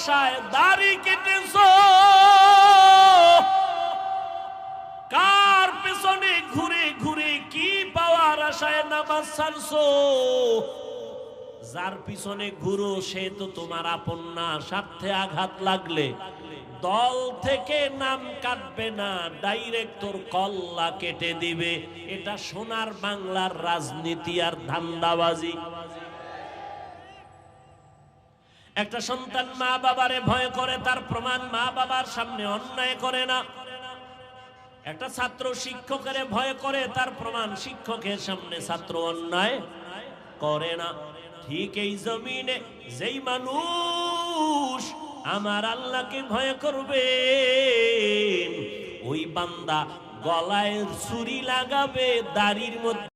আশায় দাড়ি কেটেছো, কার পেছনে ঘুরে ঘুরে কি পাওয়ার আশায় নামাজ ছাড়ছো? যার পিছনে ঘুরো সে তো তোমার আপন না। স্বার্থে আঘাত লাগলে দল থেকে নাম কাটবে না, ডাইরেক্ট তোর কল্লা কেটে দিবে। এটা সোনার বাংলার রাজনীতি আর ধান্দাবাজি। একটা সন্তান মা বাবারে ভয় করে, তার প্রমাণ মা বাবার সামনে অন্যায় করে না। একটা ছাত্র শিক্ষকের ভয় করে, তার প্রমাণ শিক্ষকের সামনে ছাত্র অন্যায় করে না। ঠিক এই জমিনে যেই মানুষ আমার আল্লাহকে ভয় করবে, ওই বান্দা গলায় ছুরি লাগাবে, দাড়ির মধ্যে